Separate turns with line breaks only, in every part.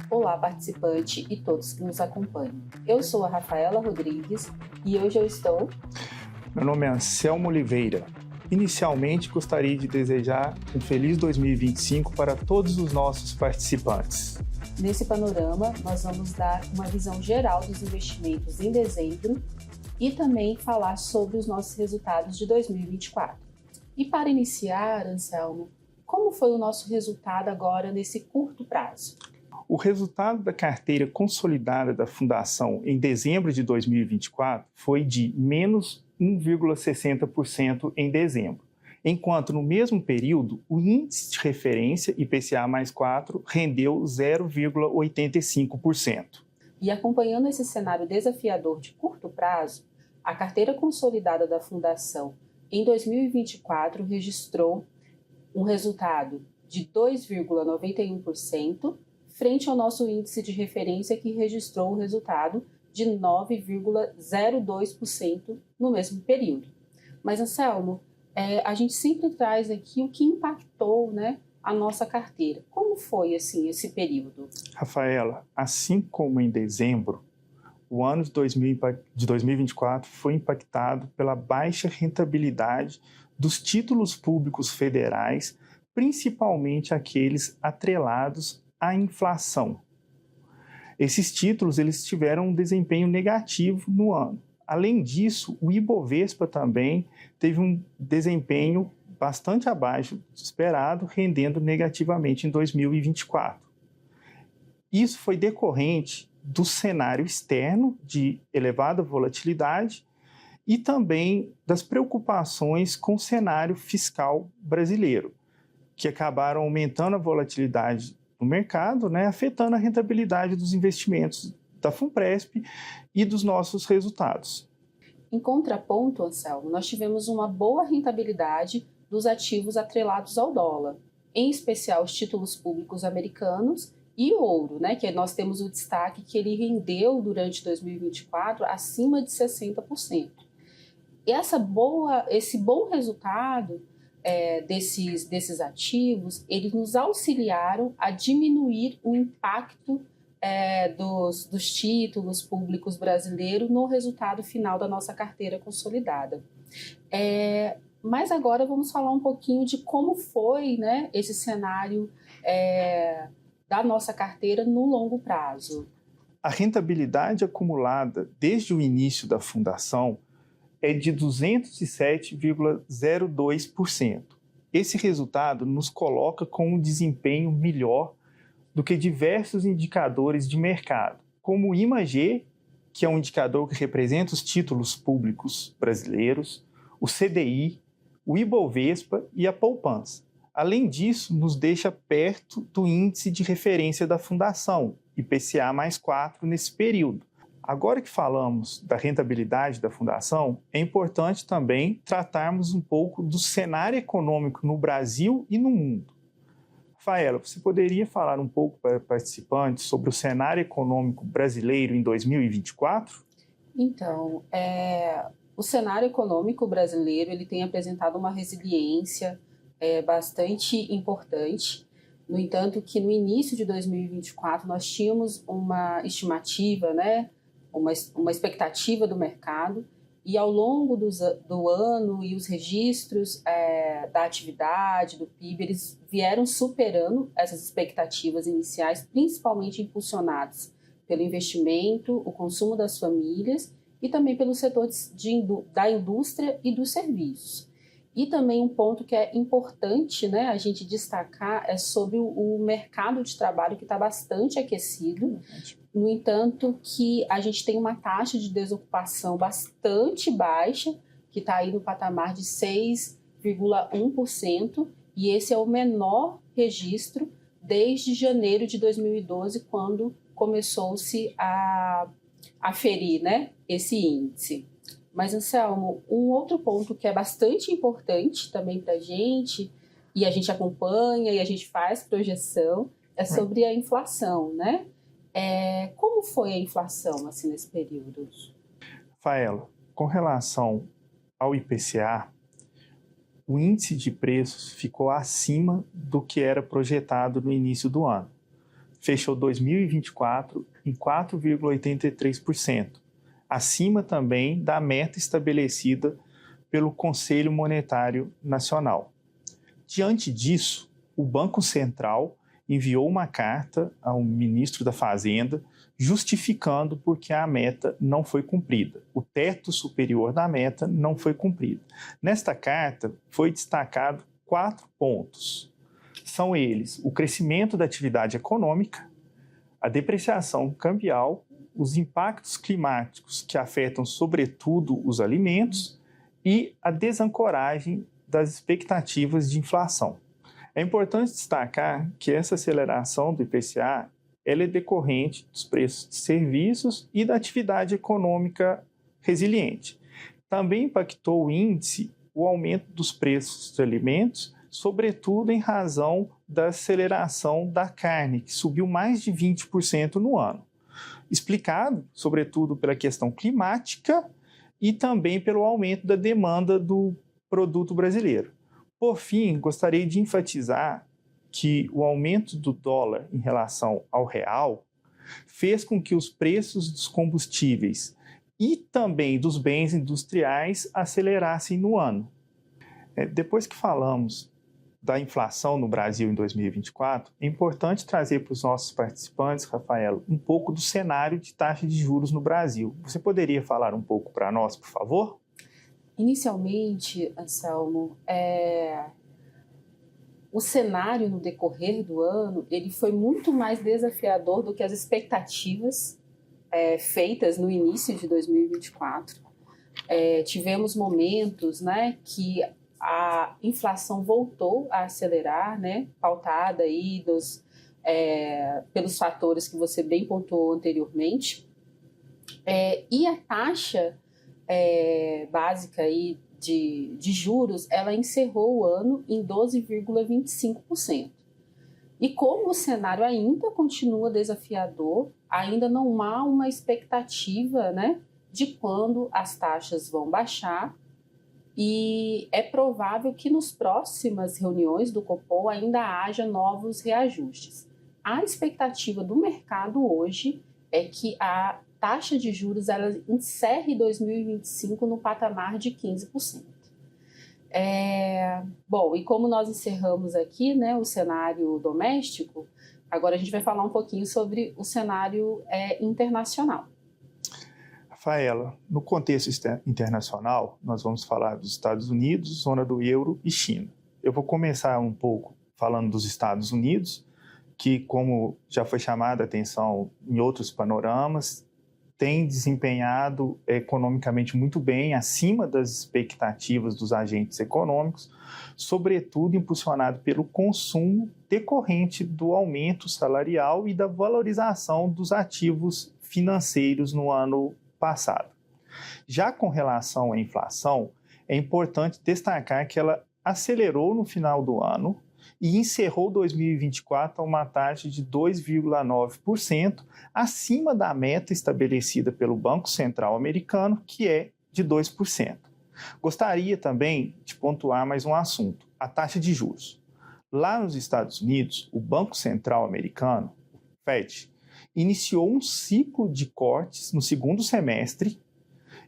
Olá, participante e todos que nos acompanham. Eu sou a Rafaela Rodrigues e hoje eu estou...
Meu nome é Anselmo Oliveira. Inicialmente, gostaria de desejar um feliz 2025 para todos os nossos participantes.
Nesse panorama, nós vamos dar uma visão geral dos investimentos em dezembro e também falar sobre os nossos resultados de 2024. E para iniciar, Anselmo, como foi o nosso resultado agora nesse curto prazo?
O resultado da carteira consolidada da Fundação em dezembro de 2024 foi de menos 1,60% em dezembro, enquanto no mesmo período o índice de referência IPCA+4 rendeu 0,85%.
E acompanhando esse cenário desafiador de curto prazo, a carteira consolidada da Fundação em 2024 registrou um resultado de 2,91%, frente ao nosso índice de referência que registrou o resultado de 9,02% no mesmo período. Mas, Anselmo, a gente sempre traz aqui o que impactou, né, a nossa carteira. Como foi assim, esse período?
Rafaela, assim como em dezembro, o ano de 2024 foi impactado pela baixa rentabilidade dos títulos públicos federais, principalmente aqueles atrelados à inflação. Esses títulos eles tiveram um desempenho negativo no ano. Além disso, o Ibovespa também teve um desempenho bastante abaixo do esperado, rendendo negativamente em 2024. Isso foi decorrente do cenário externo de elevada volatilidade e também das preocupações com o cenário fiscal brasileiro, que acabaram aumentando a volatilidade no mercado, né, afetando a rentabilidade dos investimentos da Funpresp e dos nossos resultados.
Em contraponto, Anselmo, nós tivemos uma boa rentabilidade dos ativos atrelados ao dólar, em especial os títulos públicos americanos e o ouro, né, que nós temos o destaque que ele rendeu durante 2024 acima de 60%. E esse bom resultado desses ativos, eles nos auxiliaram a diminuir o impacto dos títulos públicos brasileiros no resultado final da nossa carteira consolidada. Mas agora vamos falar um pouquinho de como foi, né, esse cenário da nossa carteira no longo prazo.
A rentabilidade acumulada desde o início da fundação é de 207,02%. Esse resultado nos coloca com um desempenho melhor do que diversos indicadores de mercado, como o IMAG, que é um indicador que representa os títulos públicos brasileiros, o CDI, o Ibovespa e a poupança. Além disso, nos deixa perto do índice de referência da Fundação, IPCA+4, nesse período. Agora que falamos da rentabilidade da Fundação, é importante também tratarmos um pouco do cenário econômico no Brasil e no mundo. Rafaela, você poderia falar um pouco para participantes sobre o cenário econômico brasileiro em 2024?
Então, o cenário econômico brasileiro ele tem apresentado uma resiliência bastante importante. No entanto, que no início de 2024 nós tínhamos uma estimativa, né, uma expectativa do mercado, e ao longo do ano e os registros da atividade, do PIB, eles vieram superando essas expectativas iniciais, principalmente impulsionados pelo investimento, o consumo das famílias e também pelo setor da indústria e dos serviços. E também um ponto que é importante, né, a gente destacar é sobre o mercado de trabalho que está bastante aquecido. No entanto, que a gente tem uma taxa de desocupação bastante baixa, que está aí no patamar de 6,1%, e esse é o menor registro desde janeiro de 2012, quando começou-se a aferir, né, esse índice. Mas, Anselmo, um outro ponto que é bastante importante também para a gente, e a gente acompanha e a gente faz projeção, é sobre a inflação, né? Como foi a inflação assim, nesse período?
Rafaela, com relação ao IPCA, o índice de preços ficou acima do que era projetado no início do ano. Fechou 2024 em 4,83%, acima também da meta estabelecida pelo Conselho Monetário Nacional. Diante disso, o Banco Central enviou uma carta ao ministro da Fazenda justificando porque a meta não foi cumprida. O teto superior da meta não foi cumprido. Nesta carta foi destacado 4 pontos. São eles: o crescimento da atividade econômica, a depreciação cambial, os impactos climáticos que afetam sobretudo os alimentos e a desancoragem das expectativas de inflação. É importante destacar que essa aceleração do IPCA ela é decorrente dos preços de serviços e da atividade econômica resiliente. Também impactou o índice o aumento dos preços de alimentos, sobretudo em razão da aceleração da carne, que subiu mais de 20% no ano, explicado, sobretudo, pela questão climática e também pelo aumento da demanda do produto brasileiro. Por fim, gostaria de enfatizar que o aumento do dólar em relação ao real fez com que os preços dos combustíveis e também dos bens industriais acelerassem no ano. Depois que falamos da inflação no Brasil em 2024, é importante trazer para os nossos participantes, Rafaela, um pouco do cenário de taxa de juros no Brasil. Você poderia falar um pouco para nós, por favor?
Inicialmente, Anselmo, o cenário no decorrer do ano ele foi muito mais desafiador do que as expectativas feitas no início de 2024. Tivemos momentos, né, que a inflação voltou a acelerar, né, pautada aí pelos fatores que você bem pontuou anteriormente, e a taxa básica aí de juros, ela encerrou o ano em 12,25%. E como o cenário ainda continua desafiador, ainda não há uma expectativa, né, de quando as taxas vão baixar, e é provável que nas próximas reuniões do Copom ainda haja novos reajustes. A expectativa do mercado hoje é que a taxa de juros ela encerre 2025 no patamar de 15%. Bom, e como nós encerramos aqui, né, o cenário doméstico, agora a gente vai falar um pouquinho sobre o cenário internacional.
Rafaela, no contexto internacional, nós vamos falar dos Estados Unidos, zona do euro e China. Eu vou começar um pouco falando dos Estados Unidos, que, como já foi chamada a atenção em outros panoramas, tem desempenhado economicamente muito bem, acima das expectativas dos agentes econômicos, sobretudo impulsionado pelo consumo decorrente do aumento salarial e da valorização dos ativos financeiros no ano passado. Já com relação à inflação, é importante destacar que ela acelerou no final do ano e encerrou 2024 a uma taxa de 2,9%, acima da meta estabelecida pelo Banco Central americano, que é de 2%. Gostaria também de pontuar mais um assunto, a taxa de juros. Lá nos Estados Unidos, o Banco Central americano, o Fed, iniciou um ciclo de cortes no segundo semestre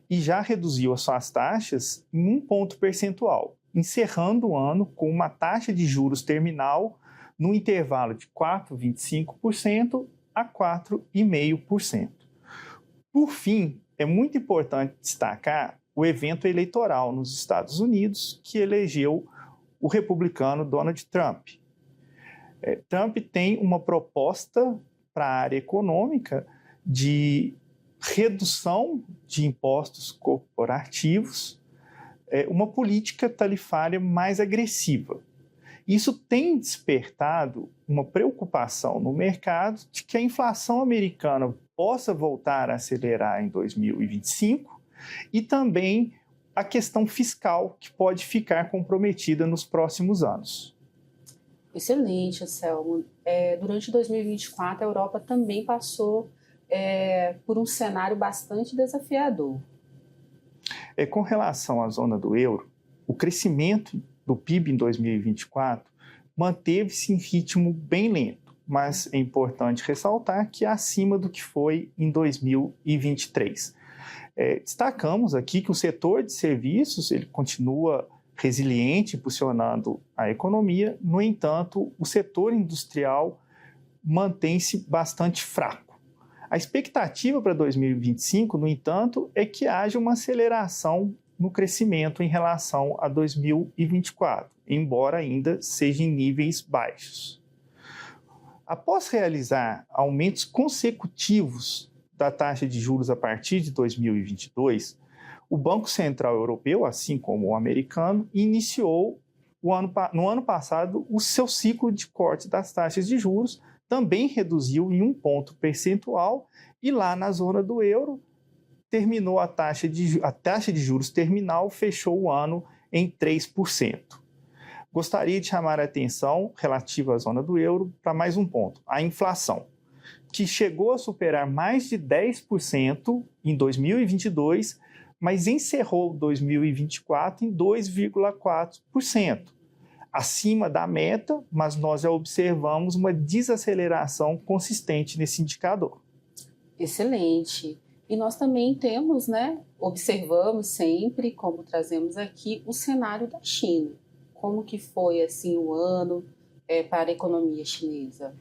e já reduziu as suas taxas em 1 ponto percentual, encerrando o ano com uma taxa de juros terminal no intervalo de 4,25% a 4,5%. Por fim, é muito importante destacar o evento eleitoral nos Estados Unidos que elegeu o republicano Donald Trump. Trump tem uma proposta para a área econômica de redução de impostos corporativos, uma política tarifária mais agressiva. Isso tem despertado uma preocupação no mercado de que a inflação americana possa voltar a acelerar em 2025 e também a questão fiscal que pode ficar comprometida nos próximos anos.
Excelente, Anselmo. Durante 2024, a Europa também passou por um cenário bastante desafiador.
Com relação à zona do euro, o crescimento do PIB em 2024 manteve-se em ritmo bem lento, mas é importante ressaltar que é acima do que foi em 2023. Destacamos aqui que o setor de serviços ele continua resiliente, impulsionando a economia. No entanto, o setor industrial mantém-se bastante fraco. A expectativa para 2025, no entanto, é que haja uma aceleração no crescimento em relação a 2024, embora ainda seja em níveis baixos. Após realizar aumentos consecutivos da taxa de juros a partir de 2022, o Banco Central Europeu, assim como o americano, iniciou no ano passado o seu ciclo de corte das taxas de juros, também reduziu em 1 ponto percentual e lá na zona do euro terminou a taxa de juros terminal, fechou o ano em 3%. Gostaria de chamar a atenção relativa à zona do euro para mais um ponto, a inflação, que chegou a superar mais de 10% em 2022, mas encerrou 2024 em 2,4%, acima da meta, mas nós já observamos uma desaceleração consistente nesse indicador.
Excelente. E nós também temos, observamos sempre, como trazemos aqui, o cenário da China. Como que foi assim o ano para a economia chinesa?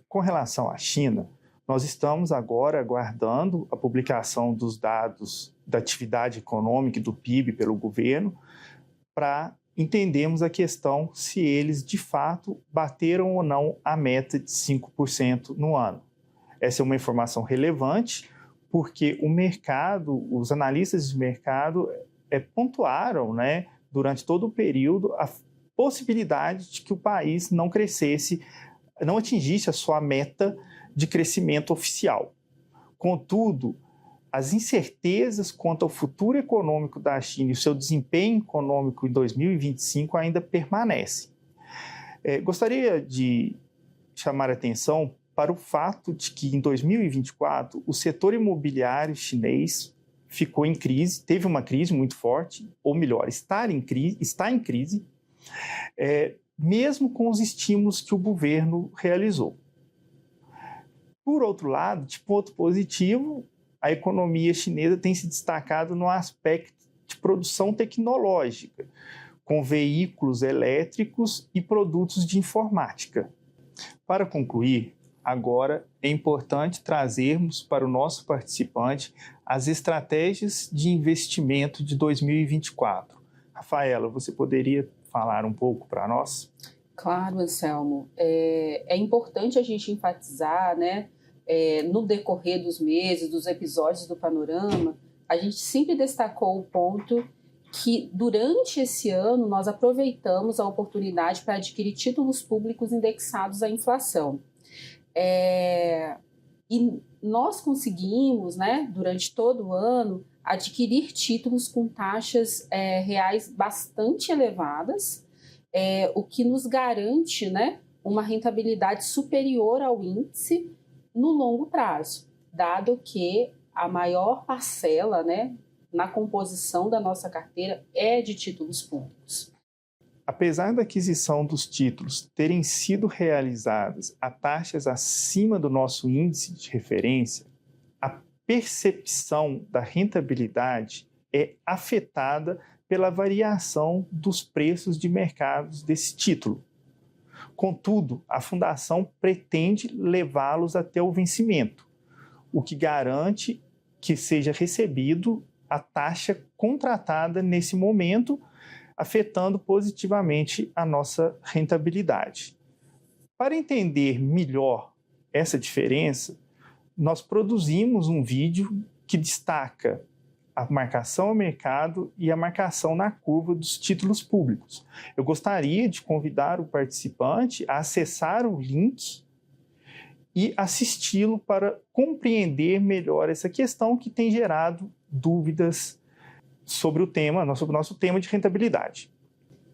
Com relação à China, nós estamos agora aguardando a publicação dos dados da atividade econômica e do PIB pelo governo para entendermos a questão se eles de fato bateram ou não a meta de 5% no ano. Essa é uma informação relevante porque o mercado, os analistas de mercado pontuaram, durante todo o período a possibilidade de que o país não crescesse, não atingisse a sua meta de crescimento oficial. Contudo, as incertezas quanto ao futuro econômico da China e o seu desempenho econômico em 2025 ainda permanecem. Gostaria de chamar a atenção para o fato de que em 2024 o setor imobiliário chinês ficou em crise, teve uma crise muito forte, ou melhor, está em crise, mesmo com os estímulos que o governo realizou. Por outro lado, de ponto positivo, a economia chinesa tem se destacado no aspecto de produção tecnológica, com veículos elétricos e produtos de informática. Para concluir, agora é importante trazermos para o nosso participante as estratégias de investimento de 2024. Rafaela, você poderia falar um pouco para nós?
Claro, Anselmo. É importante a gente enfatizar, no decorrer dos meses, dos episódios do Panorama, a gente sempre destacou o ponto que durante esse ano nós aproveitamos a oportunidade para adquirir títulos públicos indexados à inflação. E nós conseguimos, durante todo o ano, adquirir títulos com taxas reais bastante elevadas, o que nos garante uma rentabilidade superior ao índice no longo prazo, dado que a maior parcela na composição da nossa carteira é de títulos públicos.
Apesar da aquisição dos títulos terem sido realizadas a taxas acima do nosso índice de referência, a percepção da rentabilidade é afetada pela variação dos preços de mercados desse título. Contudo, a Fundação pretende levá-los até o vencimento, o que garante que seja recebido a taxa contratada nesse momento, afetando positivamente a nossa rentabilidade. Para entender melhor essa diferença, nós produzimos um vídeo que destaca a marcação ao mercado e a marcação na curva dos títulos públicos. Eu gostaria de convidar o participante a acessar o link e assisti-lo para compreender melhor essa questão que tem gerado dúvidas sobre o nosso tema de rentabilidade.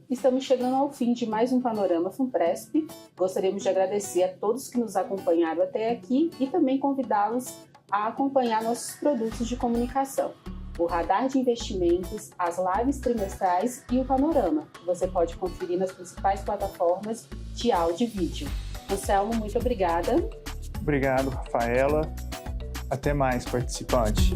Estamos chegando ao fim de mais um Panorama Funpresp. Gostaríamos de agradecer a todos que nos acompanharam até aqui e também convidá-los a acompanhar nossos produtos de comunicação. o Radar de Investimentos, as lives trimestrais e o Panorama, que você pode conferir nas principais plataformas de áudio e vídeo. Anselmo, muito obrigada.
Obrigado, Rafaela. Até mais, participante.